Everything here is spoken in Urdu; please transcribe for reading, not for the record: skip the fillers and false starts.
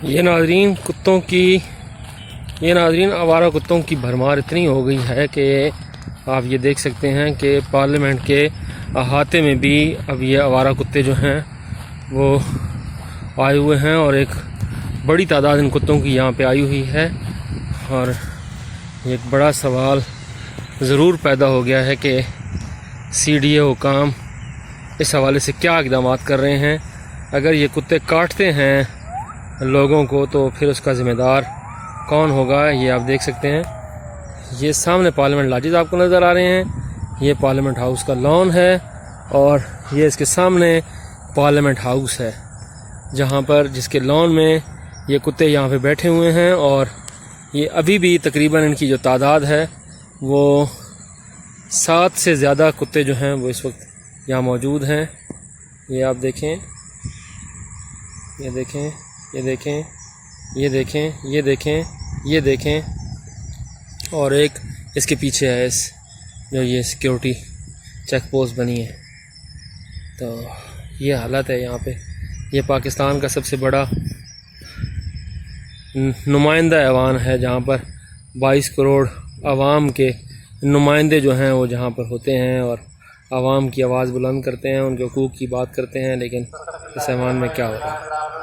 یہ ناظرین آوارہ کتوں کی بھرمار اتنی ہو گئی ہے کہ آپ یہ دیکھ سکتے ہیں کہ پارلیمنٹ کے احاطے میں بھی اب یہ آوارہ کتے جو ہیں وہ آئے ہوئے ہیں، اور ایک بڑی تعداد ان کتوں کی یہاں پہ آئی ہوئی ہے، اور ایک بڑا سوال ضرور پیدا ہو گیا ہے کہ سی ڈی اے حکام اس حوالے سے کیا اقدامات کر رہے ہیں۔ اگر یہ کتے کاٹتے ہیں لوگوں کو تو پھر اس کا ذمہ دار کون ہوگا؟ یہ آپ دیکھ سکتے ہیں، یہ سامنے پارلیمنٹ لاجز آپ کو نظر آ رہے ہیں، یہ پارلیمنٹ ہاؤس کا لان ہے، اور یہ اس کے سامنے پارلیمنٹ ہاؤس ہے جہاں پر جس کے لان میں یہ کتے یہاں پہ بیٹھے ہوئے ہیں، اور یہ ابھی بھی تقریباً ان کی جو تعداد ہے وہ 7 سے زیادہ کتے جو ہیں وہ اس وقت یہاں موجود ہیں۔ یہ آپ دیکھیں، یہ دیکھیں، یہ دیکھیں، یہ دیکھیں، یہ دیکھیں، یہ دیکھیں، اور ایک اس کے پیچھے ہے جو یہ سیکیورٹی چیک پوسٹ بنی ہے۔ تو یہ حالت ہے یہاں پہ۔ یہ پاکستان کا سب سے بڑا نمائندہ ایوان ہے جہاں پر 22 کروڑ عوام کے نمائندے جو ہیں وہ جہاں پر ہوتے ہیں اور عوام کی آواز بلند کرتے ہیں، ان کے حقوق کی بات کرتے ہیں، لیکن اس ایوان میں کیا ہو رہا ہے؟